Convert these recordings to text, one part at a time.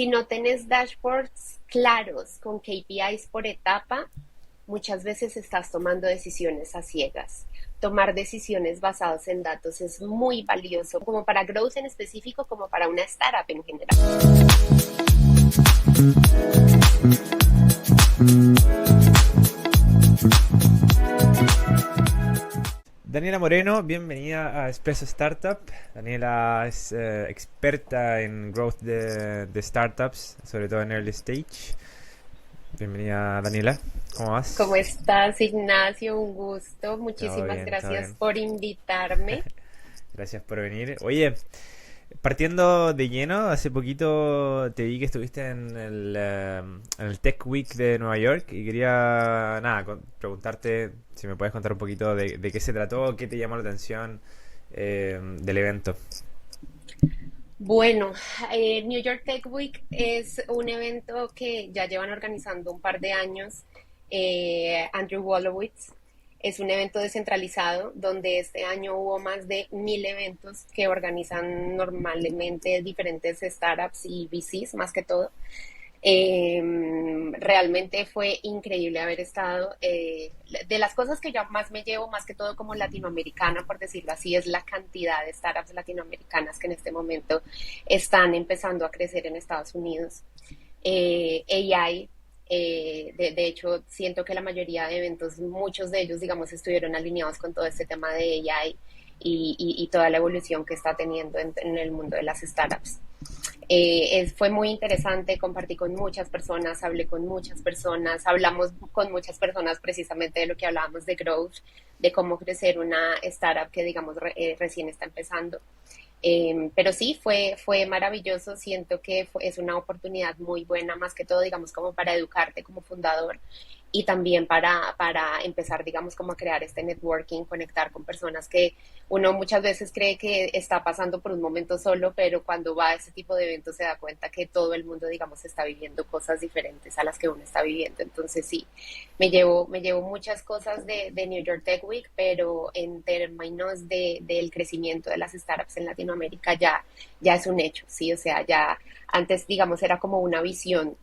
si no tenés dashboards claros con KPIs por etapa, muchas veces estás tomando decisiones a ciegas. Tomar decisiones basadas en datos es muy valioso, como para growth en específico, como para una startup en general. Daniela Moreno, bienvenida a Espresso Startup. Daniela es experta en growth de startups, sobre todo en early stage. Bienvenida, Daniela. ¿Cómo ¿Cómo vas? estás, Ignacio? Un gusto. Todo Muchísimas bien, todo gracias bien. por invitarme. Gracias por venir. Oye, partiendo de lleno, hace poquito te vi que estuviste en el Tech Week de Nueva York y quería, nada, preguntarte si me puedes contar un poquito de qué se trató, qué te llamó la atención del evento. Bueno, New York Tech Week es un evento que ya llevan organizando un par de años. Andrew Wolowitz es un evento descentralizado donde este año hubo más de 1.000 eventos que organizan normalmente diferentes startups y VCs, más que todo. Realmente fue increíble haber estado. De las cosas que yo más me llevo, más que todo como latinoamericana, por decirlo así, es la cantidad de startups latinoamericanas que en este momento están empezando a crecer en Estados Unidos. AI, de hecho, siento que la mayoría de eventos, muchos de ellos, digamos, estuvieron alineados con todo este tema de AI y toda la evolución que está teniendo en el mundo de las startups. Fue muy interesante, compartí con muchas personas, hablé con muchas personas, hablamos con muchas personas precisamente de lo que hablábamos de growth, de cómo crecer una startup que digamos recién está empezando. Pero sí, fue maravilloso, siento que es una oportunidad muy buena, más que todo, digamos, como para educarte como fundador y también para empezar, digamos, como a crear este networking, conectar con personas que uno muchas veces cree que está pasando por un momento solo, pero cuando va a este tipo de eventos se da cuenta que todo el mundo, digamos, está viviendo cosas diferentes a las que uno está viviendo. Entonces sí, me llevo muchas cosas de New York Tech Week, pero en términos del crecimiento de las startups en Latinoamérica ya es un hecho, ¿sí? O sea, ya antes, digamos, era como una visión,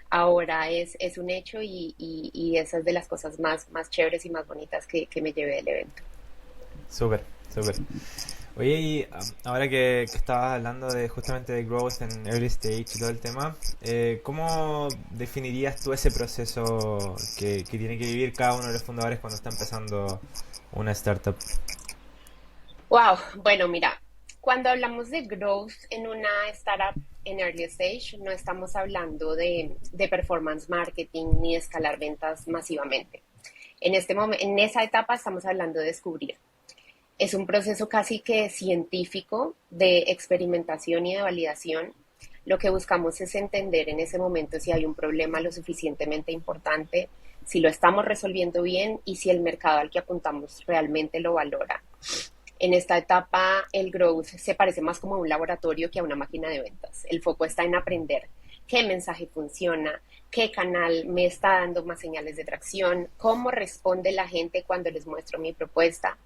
ahora es un hecho y esa es de las cosas más chéveres y más bonitas que me llevé del evento. Súper, súper. Oye, y ahora que estabas hablando de justamente de growth en early stage y todo el tema, ¿cómo definirías tú ese proceso que tiene que vivir cada uno de los fundadores cuando está empezando una startup? Wow, bueno, mira, cuando hablamos de growth en una startup en early stage, no estamos hablando de performance marketing ni de escalar ventas masivamente. En este momento, en esa etapa estamos hablando de descubrir. Es un proceso casi que científico de experimentación y de validación. Lo que buscamos es entender en ese momento si hay un problema lo suficientemente importante, si lo estamos resolviendo bien y si el mercado al que apuntamos realmente lo valora. En esta etapa, el growth se parece más como a un laboratorio que a una máquina de ventas. El foco está en aprender qué mensaje funciona, qué canal me está dando más señales de tracción, cómo responde la gente cuando les muestro mi propuesta.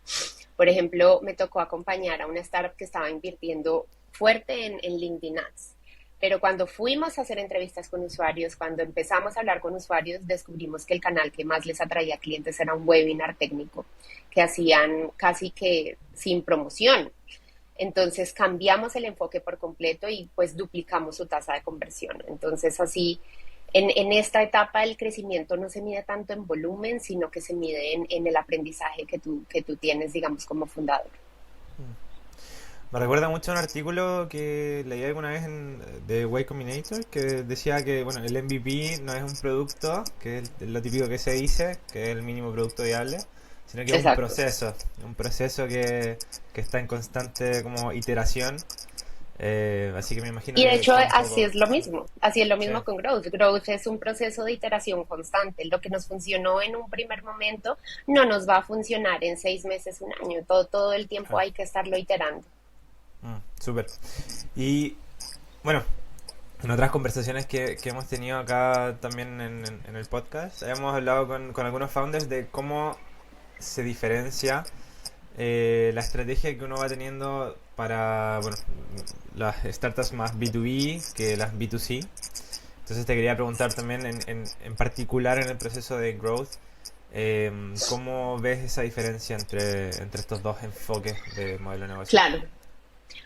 Por ejemplo, me tocó acompañar a una startup que estaba invirtiendo fuerte en LinkedIn Ads. Pero cuando fuimos a hacer entrevistas con usuarios, cuando empezamos a hablar con usuarios, descubrimos que el canal que más les atraía a clientes era un webinar técnico que hacían casi que sin promoción. Entonces cambiamos el enfoque por completo y pues duplicamos su tasa de conversión. Entonces así, en esta etapa el crecimiento no se mide tanto en volumen, sino que se mide en el aprendizaje que tú tienes, digamos, como fundador. Me recuerda mucho a un artículo que leí alguna vez de Y Combinator que decía que bueno, el MVP no es un producto, que es lo típico que se dice, que es el mínimo producto viable, sino que es Exacto. un proceso que está en constante como iteración. Así que me imagino Y de que hecho va un así poco... es lo mismo, así es lo Sí, mismo con Growth. Growth es un proceso de iteración constante. Lo que nos funcionó en un primer momento no nos va a funcionar en 6 meses, un año. Todo el tiempo claro. hay que estarlo iterando. Súper. Y bueno, en otras conversaciones que hemos tenido acá también en el podcast, hemos hablado con algunos founders de cómo se diferencia la estrategia que uno va teniendo para bueno, las startups más B2B que las B2C. Entonces te quería preguntar también en particular en el proceso de growth, ¿cómo ves esa diferencia entre estos dos enfoques de modelo de negocio? Claro.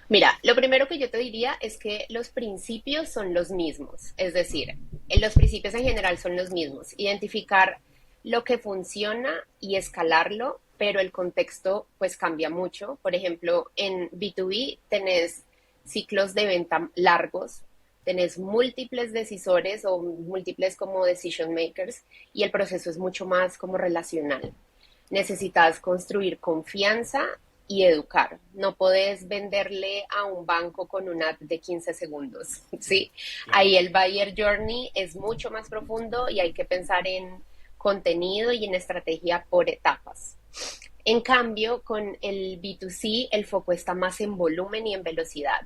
Mira, lo primero que yo te diría es que los principios son los mismos, es decir, los principios en general son los mismos. Identificar lo que funciona y escalarlo, pero el contexto pues cambia mucho. Por ejemplo, en B2B tenés ciclos de venta largos, tenés múltiples decisores o múltiples como decision makers y el proceso es mucho más como relacional. Necesitas construir confianza y educar. No puedes venderle a un banco con una ad de 15 segundos, ¿sí? Claro. Ahí el buyer journey es mucho más profundo y hay que pensar en contenido y en estrategia por etapas. En cambio, con el B2C, el foco está más en volumen y en velocidad.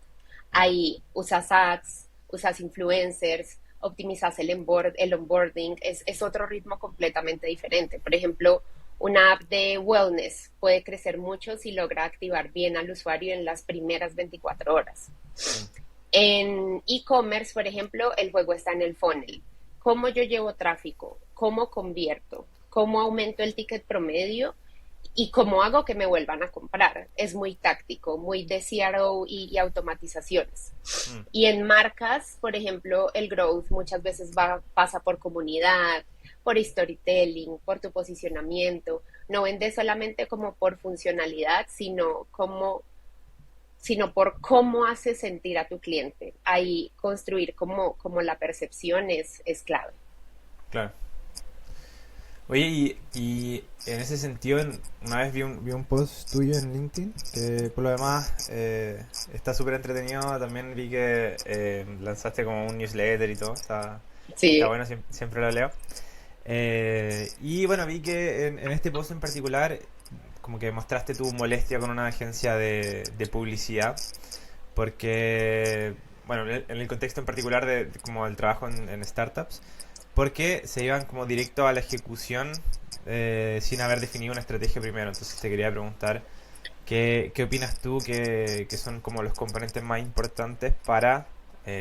Ahí usas ads, usas influencers, optimizas el onboarding, es otro ritmo completamente diferente. Por ejemplo, una app de wellness puede crecer mucho si logra activar bien al usuario en las primeras 24 horas. Mm, En e-commerce, por ejemplo, el juego está en el funnel. ¿Cómo yo llevo tráfico? ¿Cómo convierto? ¿Cómo aumento el ticket promedio? ¿Y cómo hago que me vuelvan a comprar? Es muy táctico, muy de CRO y automatizaciones. mm, Y en marcas, por ejemplo, el growth muchas veces pasa por comunidad, por storytelling, por tu posicionamiento. No vendes solamente como por funcionalidad, sino por cómo hace sentir a tu cliente. Ahí construir como la percepción es clave. claro. Oye, y en ese sentido, una vez vi un post tuyo en LinkedIn, que por lo demás está súper entretenido. También vi que lanzaste como un newsletter y todo. Está Sí, bueno, siempre lo leo. Y bueno, vi que en este post en particular, como que mostraste tu molestia con una agencia de publicidad, porque, bueno, en el contexto en particular de como el trabajo en startups, porque se iban como directo a la ejecución sin haber definido una estrategia primero. Entonces te quería preguntar, ¿qué opinas tú que son como los componentes más importantes para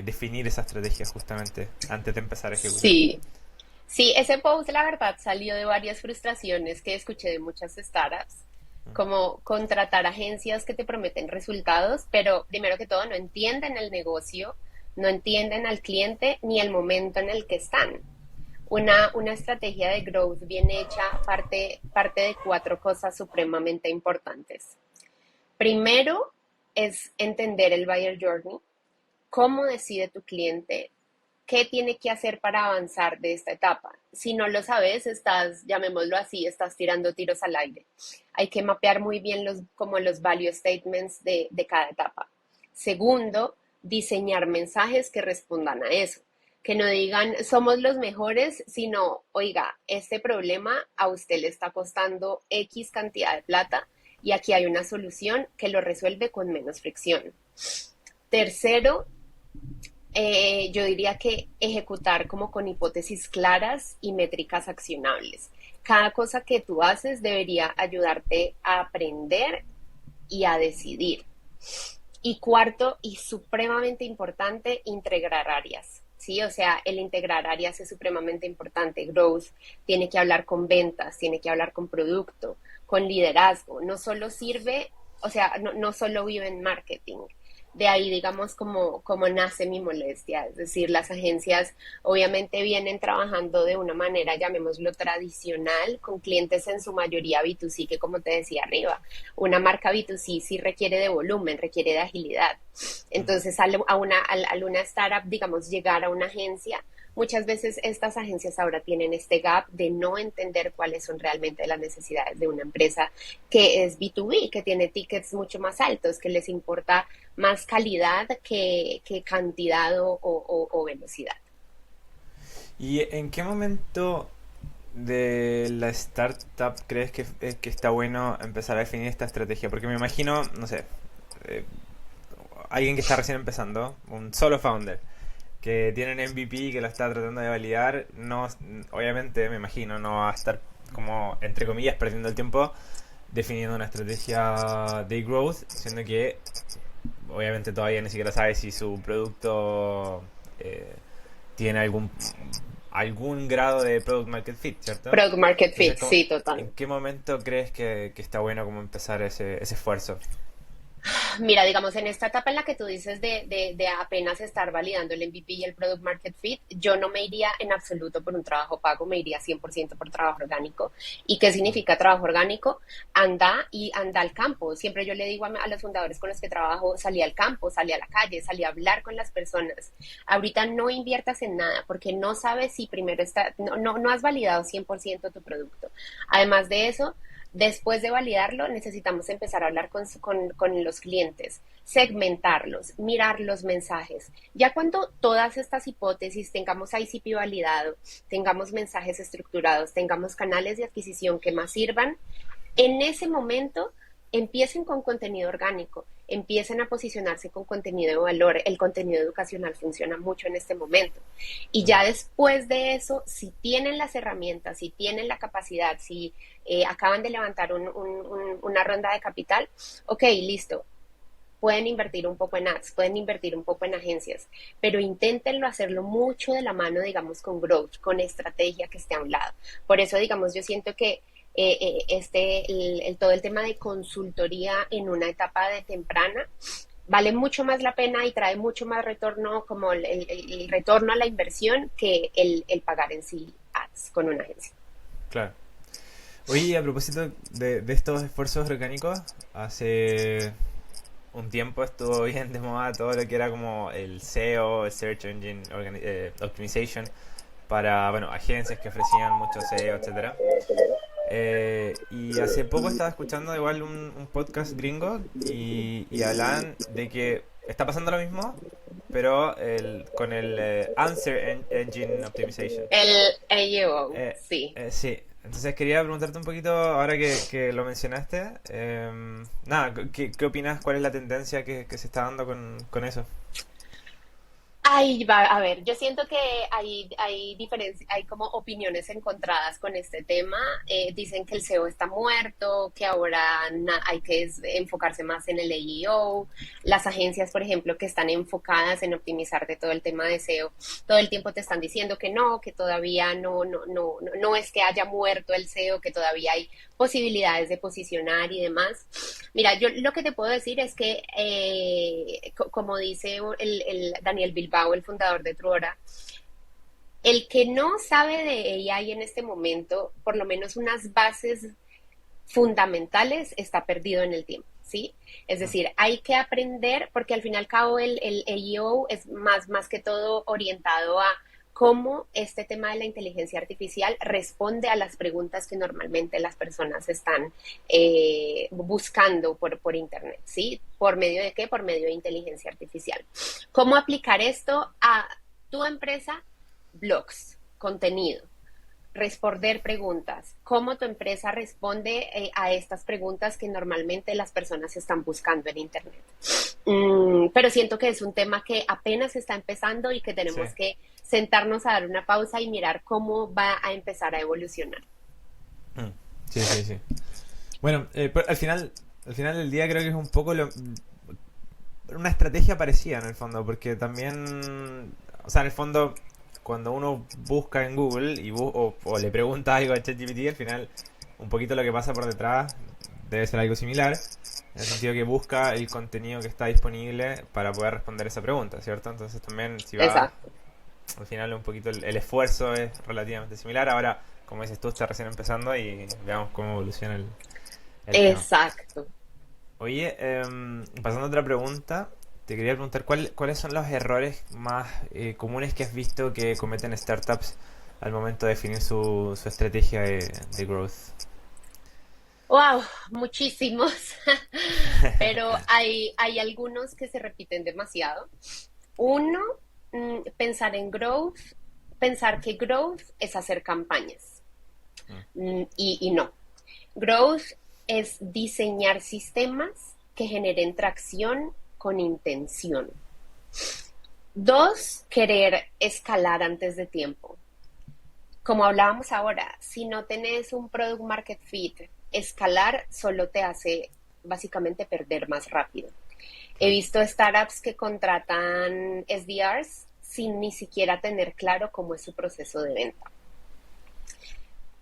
definir esa estrategia justamente antes de empezar a ejecutar? sí. Sí, ese post, la verdad, salió de varias frustraciones que escuché de muchas startups, como contratar agencias que te prometen resultados, pero primero que todo no entienden el negocio, no entienden al cliente ni el momento en el que están. Una estrategia de growth bien hecha parte de cuatro cosas supremamente importantes. Primero es entender el buyer journey, cómo decide tu cliente, qué tiene que hacer para avanzar de esta etapa. Si no lo sabes, estás, llamémoslo así, estás tirando tiros al aire. Hay que mapear muy bien como los value statements de cada etapa. Segundo, diseñar mensajes que respondan a eso. Que no digan somos los mejores, sino, oiga, este problema a usted le está costando X cantidad de plata y aquí hay una solución que lo resuelve con menos fricción. Tercero, yo diría que ejecutar como con hipótesis claras y métricas accionables. Cada cosa que tú haces debería ayudarte a aprender y a decidir. Y cuarto, y supremamente importante, integrar áreas. Sí, o sea, el integrar áreas es supremamente importante. Growth tiene que hablar con ventas, tiene que hablar con producto, con liderazgo. No solo sirve, o sea, no solo vive en marketing. De ahí, digamos, como nace mi molestia. Es decir, las agencias obviamente vienen trabajando de una manera, llamémoslo tradicional, con clientes en su mayoría B2C, que como te decía arriba, una marca B2C sí requiere de volumen, requiere de agilidad. Mm, Entonces, a una startup, digamos, llegar a una agencia, muchas veces estas agencias ahora tienen este gap de no entender cuáles son realmente las necesidades de una empresa que es B2B, que tiene tickets mucho más altos, que les importa más calidad que cantidad o velocidad. ¿Y en qué momento de la startup crees que está bueno empezar a definir esta estrategia? Porque me imagino, no sé, eh, alguien que está recién empezando, un solo founder, que tiene un MVP que lo está tratando de validar, no, obviamente me imagino, no va a estar como, entre comillas, perdiendo el tiempo definiendo una estrategia de growth, siendo que obviamente todavía ni siquiera sabe si su producto tiene algún grado de product market fit, ¿cierto? Product Market Entonces, Fit, sí, total. ¿en qué momento crees que está bueno como empezar ese esfuerzo? Mira, digamos, en esta etapa en la que tú dices de apenas estar validando el MVP y el Product Market Fit, yo no me iría en absoluto por un trabajo pago, me iría 100% por trabajo orgánico. ¿Y qué Mm, significa trabajo orgánico? Anda al campo. Siempre yo le digo a los fundadores con los que trabajo, salí al campo, salí a la calle, salí a hablar con las personas. Ahorita no inviertas en nada porque no sabes si primero no has validado 100% tu producto. Además de eso, después de validarlo, necesitamos empezar a hablar con los clientes, segmentarlos, mirar los mensajes. Ya cuando todas estas hipótesis tengamos ICP validado, tengamos mensajes estructurados, tengamos canales de adquisición que más sirvan, en ese momento empiecen con contenido orgánico, empiecen a posicionarse con contenido de valor. El contenido educacional funciona mucho en este momento. Y mm, ya después de eso, si tienen las herramientas, si tienen la capacidad, si acaban de levantar una ronda de capital, ok, listo. Pueden invertir un poco en ads, pueden invertir un poco en agencias, pero inténtenlo hacerlo mucho de la mano, digamos, con growth, con estrategia que esté a un lado. Por eso, digamos, yo siento que todo el tema de consultoría en una etapa de temprana vale mucho más la pena y trae mucho más retorno, como el retorno a la inversión, que el pagar en sí ads con una agencia. claro. Oye, a propósito de estos esfuerzos orgánicos, hace un tiempo estuvo bien de moda todo lo que era como el SEO, el Search Engine Optimization, para, bueno, agencias que ofrecían mucho SEO, etcétera. Y hace poco estaba escuchando igual un podcast gringo y hablaban de que está pasando lo mismo, pero con el Engine Optimization. El AEO, Eh, sí. sí, entonces quería preguntarte un poquito, ahora que lo mencionaste, nada, ¿qué opinas? ¿Cuál es la tendencia que se está dando con eso? Ay, va, a ver, yo siento que hay como opiniones encontradas con este tema. Dicen que el SEO está muerto, que ahora hay que enfocarse más en el AEO. Las agencias, por ejemplo, que están enfocadas en optimizar de todo el tema de SEO, todo el tiempo te están diciendo que no, que todavía no es que haya muerto el SEO, que todavía hay posibilidades de posicionar y demás. Mira, yo lo que te puedo decir es que, como dice el Daniel Bilbao, el fundador de Truora, el que no sabe de AI en este momento, por lo menos unas bases fundamentales, está perdido en el tiempo, ¿sí? Es Mm, decir, hay que aprender, porque al fin y al cabo el AEO es más que todo orientado a cómo este tema de la inteligencia artificial responde a las preguntas que normalmente las personas están buscando por Internet, ¿sí? ¿Por medio de qué? Por medio de inteligencia artificial. ¿Cómo aplicar esto a tu empresa? Blogs, contenido, responder preguntas, cómo tu empresa responde a estas preguntas que normalmente las personas están buscando en Internet. Pero siento que es un tema que apenas está empezando y que sí. tenemos que sentarnos a dar una pausa y mirar cómo va a empezar a evolucionar. Mm, sí, sí, sí. Bueno, pero al final del día creo que es un poco una estrategia parecida en el fondo, porque también, o sea, en el fondo, cuando uno busca en Google o le pregunta algo a ChatGPT, al final, un poquito lo que pasa por detrás debe ser algo similar, en el sentido que busca el contenido que está disponible para poder responder esa pregunta, ¿cierto? Entonces también, si va, Exacto, al final un poquito el esfuerzo es relativamente similar. Ahora, como dices tú, está recién empezando y veamos cómo evoluciona el tema. exacto. Oye, pasando a otra pregunta, te quería preguntar cuáles son los errores más comunes que has visto que cometen startups al momento de definir su estrategia de growth. Wow, muchísimos, pero hay algunos que se repiten demasiado. Uno, pensar en growth, pensar que growth es hacer campañas. Mm, Y no. Growth es diseñar sistemas que generen tracción con intención. Dos, querer escalar antes de tiempo. Como hablábamos ahora, si no tenés un product market fit, escalar solo te hace básicamente perder más rápido. He claro. visto startups que contratan SDRs sin ni siquiera tener claro cómo es su proceso de venta.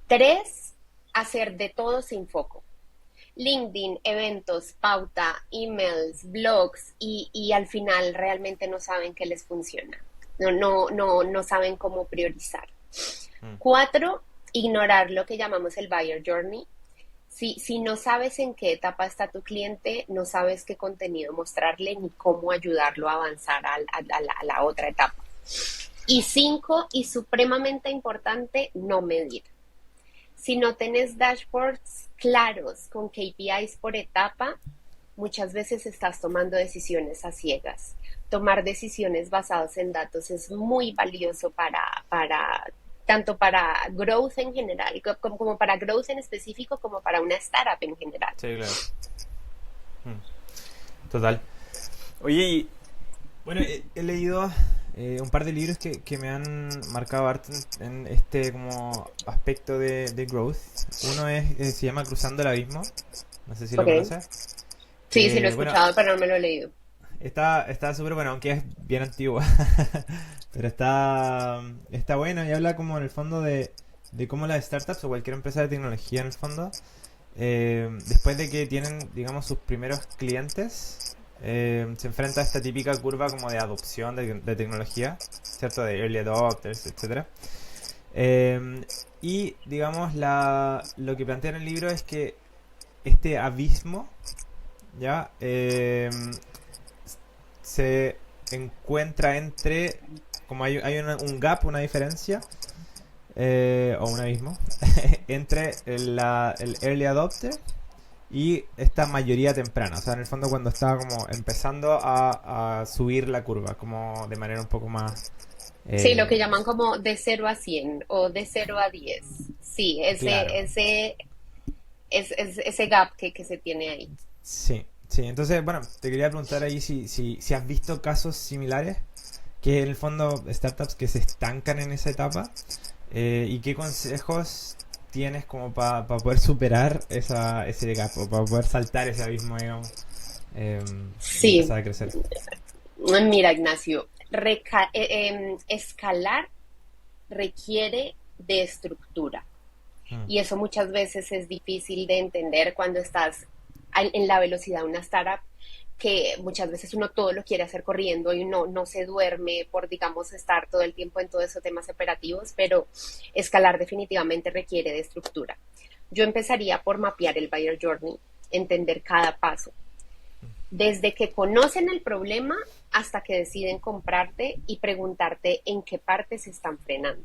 3, hacer de todo sin foco. LinkedIn, eventos, pauta, emails, blogs y al final realmente no saben qué les funciona. No saben cómo priorizar. Mm. 4, ignorar lo que llamamos el buyer journey. Si no sabes en qué etapa está tu cliente, no sabes qué contenido mostrarle ni cómo ayudarlo a avanzar a la otra etapa. Y 5, y supremamente importante, no medir. Si no tenés dashboards claros con KPIs por etapa, muchas veces estás tomando decisiones a ciegas. Tomar decisiones basadas en datos es muy valioso tanto para growth en general, como para growth en específico, como para una startup en general. Sí, claro. Total. Oye, y bueno, he leído un par de libros que me han marcado harto en este como aspecto de growth. Uno se llama Cruzando el Abismo. No sé si lo Ok. conoces. Sí, lo he Bueno, escuchado, pero no me lo he leído. está súper bueno, aunque es bien antiguo. Pero está bueno y habla como en el fondo de cómo las startups o cualquier empresa de tecnología en el fondo, después de que tienen, digamos, sus primeros clientes, se enfrenta a esta típica curva como de adopción de tecnología, ¿cierto? De early adopters, etcétera. Y, digamos, lo que plantea en el libro es que este abismo, ¿ya? Se encuentra entre, como hay un gap, una diferencia, o un abismo, entre el early adopter y esta mayoría temprana. O sea, en el fondo cuando estaba como empezando a subir la curva, como de manera un poco más... Sí, lo eh, que llaman como de 0 a 100 o de 0 a 10. Sí, claro, ese gap que se tiene ahí. sí, sí. Entonces, bueno, te quería preguntar ahí si has visto casos similares, que en el fondo startups que se estancan en esa etapa, y qué consejos tienes como para poder superar ese gap o para poder saltar ese abismo, digamos, y Sí, empezar a crecer. mira, Ignacio, escalar requiere de estructura Mm, y eso muchas veces es difícil de entender cuando estás en la velocidad de una startup, que muchas veces uno todo lo quiere hacer corriendo y uno no se duerme por, digamos, estar todo el tiempo en todos esos temas operativos, pero escalar definitivamente requiere de estructura. Yo empezaría por mapear el buyer journey, entender cada paso, desde que conocen el problema hasta que deciden comprarte y preguntarte en qué parte se están frenando.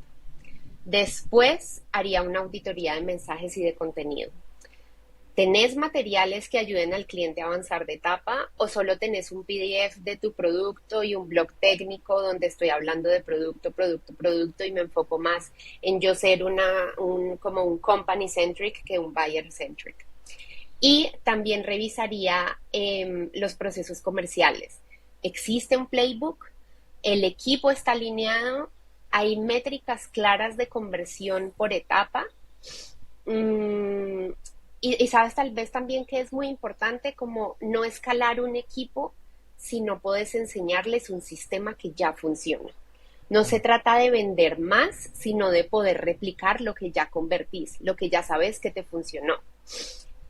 Después haría una auditoría de mensajes y de contenido. ¿Tenés materiales que ayuden al cliente a avanzar de etapa o solo tenés un PDF de tu producto y un blog técnico donde estoy hablando de producto y me enfoco más en yo ser como un company centric que un buyer centric? Y también revisaría los procesos comerciales. ¿Existe un playbook? ¿El equipo está alineado? ¿Hay métricas claras de conversión por etapa? Mm, y sabes tal vez también que es muy importante como no escalar un equipo si no puedes enseñarles un sistema que ya funciona. No se mm, trata de vender más, sino de poder replicar lo que ya convertís, lo que ya sabes que te funcionó.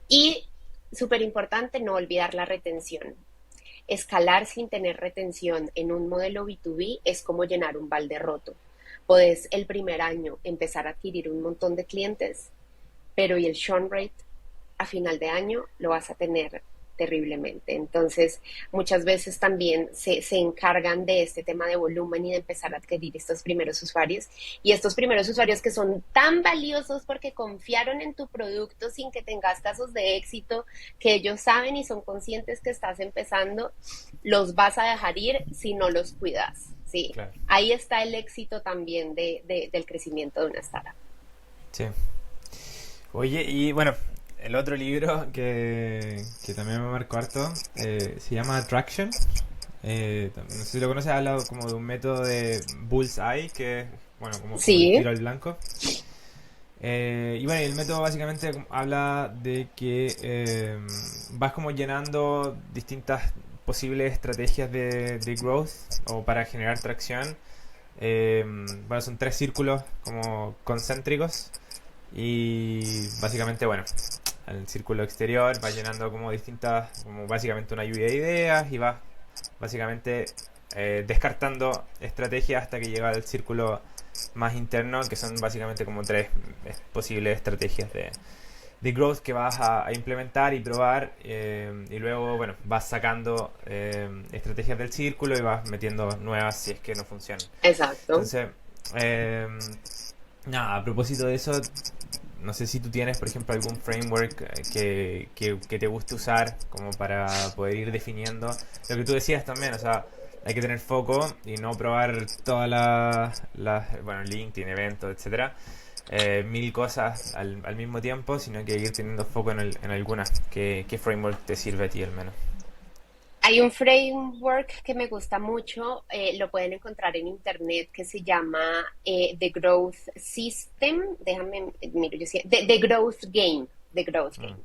Y súper importante, no olvidar la retención. Escalar sin tener retención en un modelo B2B es como llenar un balde roto. Podés el primer año empezar a adquirir un montón de clientes, pero y el churn rate a final de año lo vas a tener terriblemente. Entonces, muchas veces también se encargan de este tema de volumen y de empezar a adquirir estos primeros usuarios. Y estos primeros usuarios que son tan valiosos porque confiaron en tu producto sin que tengas casos de éxito, que ellos saben y son conscientes que estás empezando, los vas a dejar ir si no los cuidas. Sí, claro. ahí está el éxito también del crecimiento de una startup. Sí. Oye, y bueno, el otro libro que también me marcó harto, se llama Attraction. No sé si lo conoces, habla como de un método de Bullseye, que es, bueno, como el Sí, tiro al blanco. Y bueno, el método básicamente habla de que vas como llenando distintas posibles estrategias de growth o para generar tracción Bueno, son tres círculos como concéntricos y básicamente, bueno, el círculo exterior va llenando como distintas, como básicamente una lluvia de ideas y va básicamente descartando estrategias hasta que llega al círculo más interno, que son básicamente como tres posibles estrategias de growth que vas a implementar y probar, y luego, bueno, vas sacando estrategias del círculo y vas metiendo nuevas si es que no funcionan. Exacto. Entonces, eh, nada, a propósito de eso, no sé si tú tienes, por ejemplo, algún framework que te guste usar como para poder ir definiendo lo que tú decías también, o sea, hay que tener foco y no probar todas bueno, LinkedIn, eventos, etcétera, mil cosas al mismo tiempo, sino que ir teniendo foco en algunas. ¿Qué framework te sirve a ti al menos? Hay un framework que me gusta mucho, lo pueden encontrar en internet, que se llama The Growth System. Déjame, miro, yo sí, The Growth Game. The Growth Game. Mm,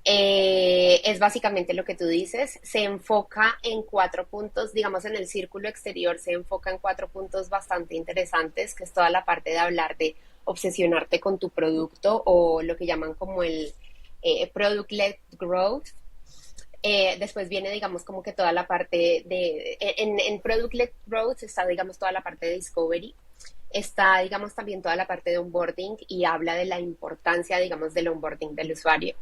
Es básicamente lo que tú dices, se enfoca en cuatro puntos, digamos en el círculo exterior se enfoca en cuatro puntos bastante interesantes, que es toda la parte de hablar de obsesionarte con tu producto o lo que llaman como el product-led growth. Después viene, digamos, como que toda la parte en Product-led Growth está, digamos, toda la parte de Discovery, está, digamos, también toda la parte de onboarding y habla de la importancia, digamos, del onboarding del usuario.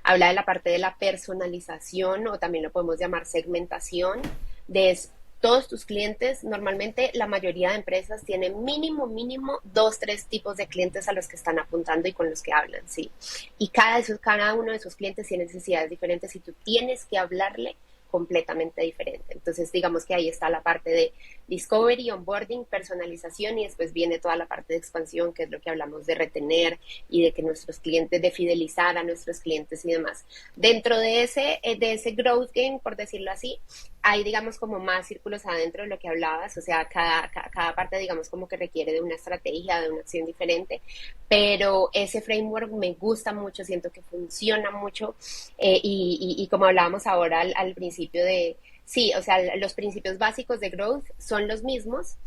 Habla de la parte de la personalización o también lo podemos llamar segmentación de todos tus clientes. Normalmente la mayoría de empresas tienen mínimo dos, tres tipos de clientes a los que están apuntando y con los que hablan, ¿sí? Y cada uno de esos clientes tiene necesidades diferentes y tú tienes que hablarle completamente diferente. Entonces, digamos que ahí está la parte de discovery, onboarding, personalización y después viene toda la parte de expansión, que es lo que hablamos de retener y de que nuestros clientes, de fidelizar a nuestros clientes y demás. Dentro de ese growth game, por decirlo así, hay, digamos, como más círculos adentro de lo que hablabas, o sea, cada parte, digamos, como que requiere de una estrategia, de una acción diferente, pero ese framework me gusta mucho, siento que funciona mucho y como hablábamos ahora al principio de, sí, o sea, los principios básicos de growth son los mismos,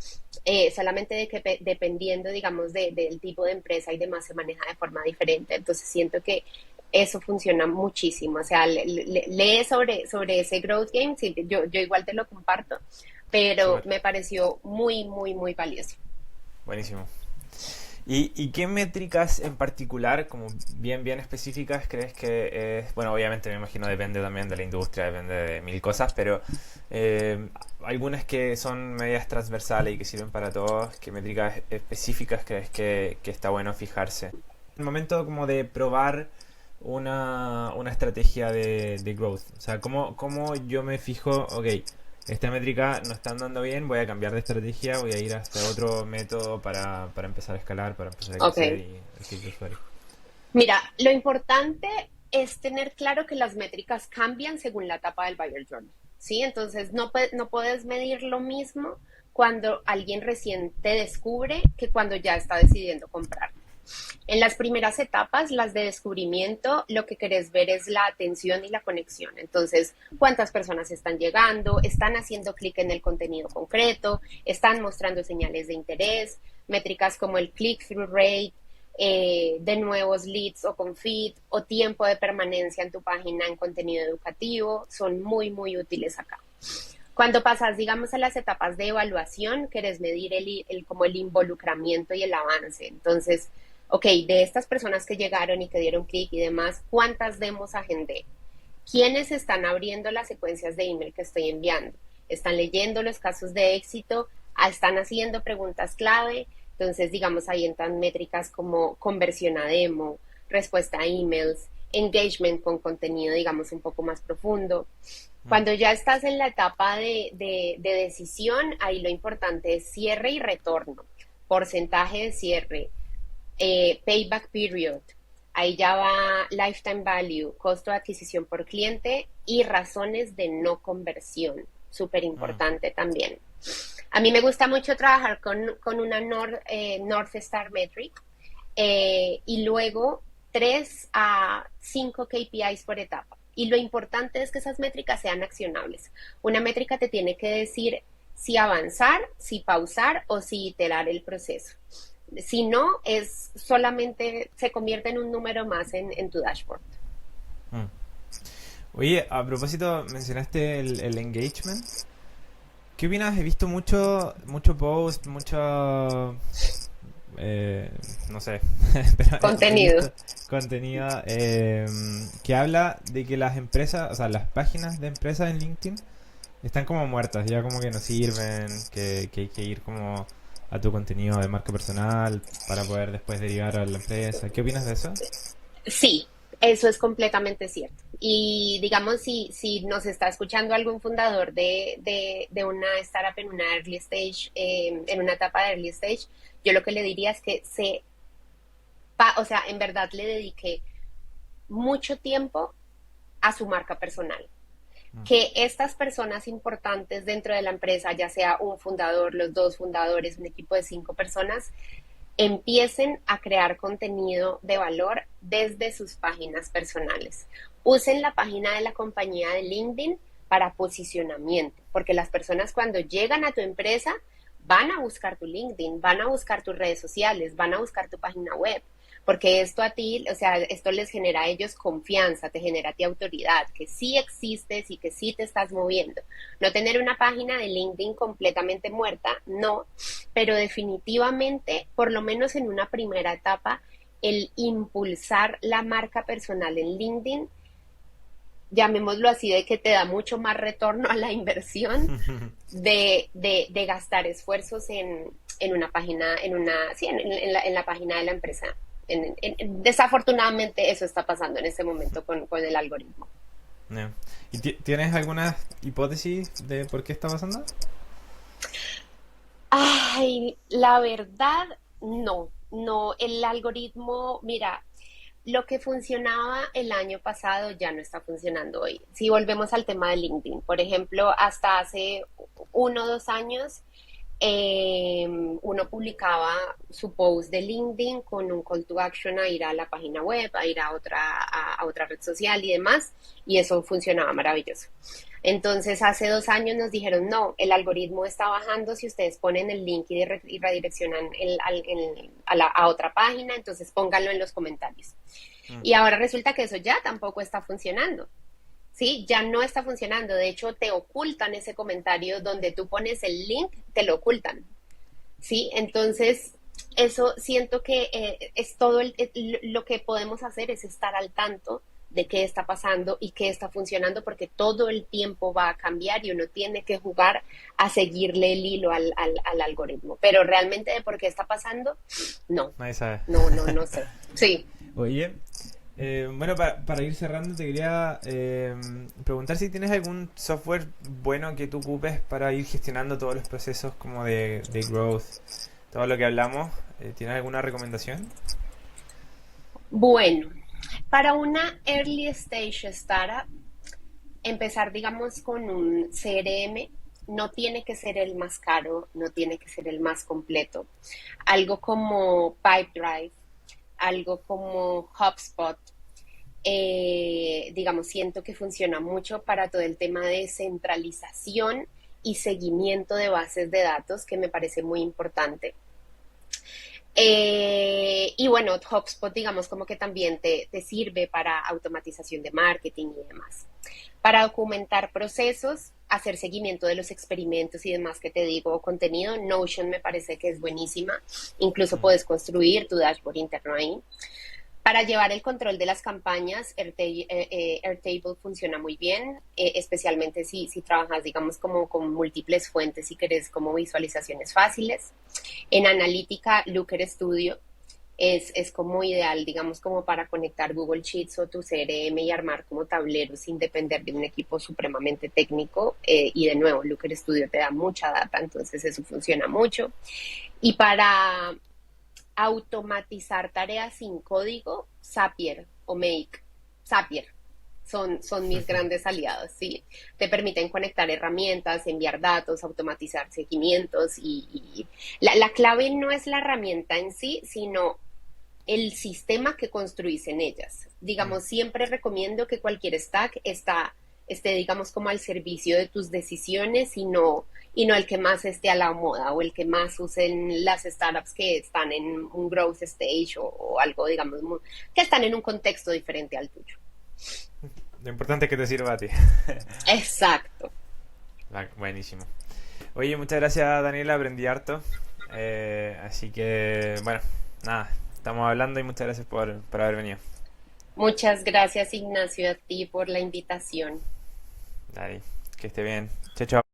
solamente de que dependiendo, digamos, del tipo de empresa y demás se maneja de forma diferente. Entonces siento que eso funciona muchísimo. O sea, lee sobre ese growth game, sí, yo igual te lo comparto, pero súper, me pareció muy valioso. buenísimo. ¿Y qué métricas en particular, como bien específicas, crees que es? Bueno, obviamente me imagino depende también de la industria, depende de mil cosas, pero algunas que son medias transversales y que sirven para todos, ¿qué métricas específicas crees que está bueno fijarse? El momento como de probar una estrategia de growth, o sea, ¿cómo yo me fijo, ok, esta métrica no está andando bien, voy a cambiar de estrategia, voy a ir hasta otro método para empezar a escalar, para empezar a Ok. crecer y adquirir usuarios. Mira, lo importante es tener claro que las métricas cambian según la etapa del buyer journey, ¿sí? Entonces, no puedes medir lo mismo cuando alguien recién te descubre que cuando ya está decidiendo comprar. En las primeras etapas, las de descubrimiento, lo que querés ver es la atención y la conexión. Entonces, cuántas personas están llegando, están haciendo clic en el contenido concreto, están mostrando señales de interés, métricas como el click-through rate, de nuevos leads o confit o tiempo de permanencia en tu página en contenido educativo, son muy útiles acá. Cuando pasas, digamos, a las etapas de evaluación, querés medir como el involucramiento y el avance. Entonces, ok, de estas personas que llegaron y que dieron clic y demás, ¿cuántas demos agendé? ¿Quiénes están abriendo las secuencias de email que estoy enviando? ¿Están leyendo los casos de éxito? ¿Están haciendo preguntas clave? Entonces, digamos, ahí entran métricas como conversión a demo, respuesta a emails, engagement con contenido, digamos, un poco más profundo. Mm, Cuando ya estás en la etapa de decisión, ahí lo importante es cierre y retorno, porcentaje de cierre, payback period, ahí ya va lifetime value, costo de adquisición por cliente y razones de no conversión, súper mm, importante también. A mí me gusta mucho trabajar con una North Star Metric y luego 3 a 5 KPIs por etapa. Y lo importante es que esas métricas sean accionables. Una métrica te tiene que decir si avanzar, si pausar o si iterar el proceso. Si no, es solamente se convierte en un número más en tu dashboard. Mm. Oye, a propósito, mencionaste el engagement. ¿Qué opinas? He visto mucho post, mucho, no sé, pero he Contenido. visto contenido que habla de que las empresas, o sea, las páginas de empresas en LinkedIn están como muertas, ya como que no sirven, que hay que ir como a tu contenido de marca personal para poder después derivar a la empresa. ¿Qué opinas de eso? Sí, eso es completamente cierto. Y digamos, si nos está escuchando algún fundador de una startup en una early stage, en una etapa de early stage, yo lo que le diría es que o sea, en verdad le dedique mucho tiempo a su marca personal. Mm. Que estas personas importantes dentro de la empresa, ya sea un fundador, los dos fundadores, un equipo de 5 personas, empiecen a crear contenido de valor desde sus páginas personales. Usen la página de la compañía de LinkedIn para posicionamiento, porque las personas cuando llegan a tu empresa van a buscar tu LinkedIn, van a buscar tus redes sociales, van a buscar tu página web, porque esto a ti, o sea, esto les genera a ellos confianza, te genera a ti autoridad, que sí existes y que sí te estás moviendo. No tener una página de LinkedIn completamente muerta, no, pero definitivamente, por lo menos en una primera etapa, el impulsar la marca personal en LinkedIn, llamémoslo así, de que te da mucho más retorno a la inversión de gastar esfuerzos en una página, sí, en la página de la empresa. Desafortunadamente eso está pasando en este momento con el algoritmo. Yeah. ¿Y tienes alguna hipótesis de por qué está pasando? Ay, la verdad, no, el algoritmo, mira, lo que funcionaba el año pasado ya no está funcionando hoy. Si volvemos al tema de LinkedIn, por ejemplo, hasta hace 1 o 2 años, uno publicaba su post de LinkedIn con un call to action a ir a la página web, a ir a otra red social y demás, y eso funcionaba maravilloso. Entonces, hace 2 años nos dijeron, no, el algoritmo está bajando si ustedes ponen el link y redireccionan a otra página, entonces pónganlo en los comentarios. Mm. Y ahora resulta que eso ya tampoco está funcionando. Sí, ya no está funcionando. De hecho, te ocultan ese comentario donde tú pones el link, te lo ocultan. Sí, entonces eso siento que es todo lo que podemos hacer es estar al tanto de qué está pasando y qué está funcionando, porque todo el tiempo va a cambiar y uno tiene que jugar a seguirle el hilo al algoritmo. Pero realmente de por qué está pasando, no, Nadie sabe. no sé. Sí. Oye, bueno, para ir cerrando, te quería preguntar si tienes algún software bueno que tú ocupes para ir gestionando todos los procesos como de growth, todo lo que hablamos. ¿Tienes alguna recomendación? Bueno, para una early stage startup, empezar, digamos, con un CRM no tiene que ser el más caro, no tiene que ser el más completo. Algo como Pipedrive, algo como HubSpot, digamos, siento que funciona mucho para todo el tema de centralización y seguimiento de bases de datos, que me parece muy importante. Y bueno, HubSpot, digamos, como que también te sirve para automatización de marketing y demás. Para documentar procesos, hacer seguimiento de los experimentos y demás que te digo, contenido, Notion me parece que es buenísima. Incluso Mm. puedes construir tu dashboard interno ahí. Para llevar el control de las campañas, Airtable funciona muy bien, especialmente si trabajas, digamos, como con múltiples fuentes y querés como visualizaciones fáciles. En analítica, Looker Studio es como ideal, digamos, como para conectar Google Sheets o tu CRM y armar como tableros sin depender de un equipo supremamente técnico. Y de nuevo, Looker Studio te da mucha data, entonces eso funciona mucho. Y para automatizar tareas sin código, Zapier o Make. Zapier son mis grandes aliados, ¿sí? Te permiten conectar herramientas, enviar datos, automatizar seguimientos y la clave no es la herramienta en sí, sino el sistema que construís en ellas. Mm. Digamos, siempre recomiendo que cualquier stack esté, digamos, como al servicio de tus decisiones y no el que más esté a la moda o el que más usen las startups que están en un growth stage o algo, digamos, que están en un contexto diferente al tuyo. Lo importante es que te sirva a ti. Exacto. Buenísimo. Oye, muchas gracias Daniela, aprendí harto. Así que, bueno, nada, estamos hablando y muchas gracias por haber venido. Muchas gracias, Ignacio, a ti por la invitación. Dale, que esté bien. Chao, chao.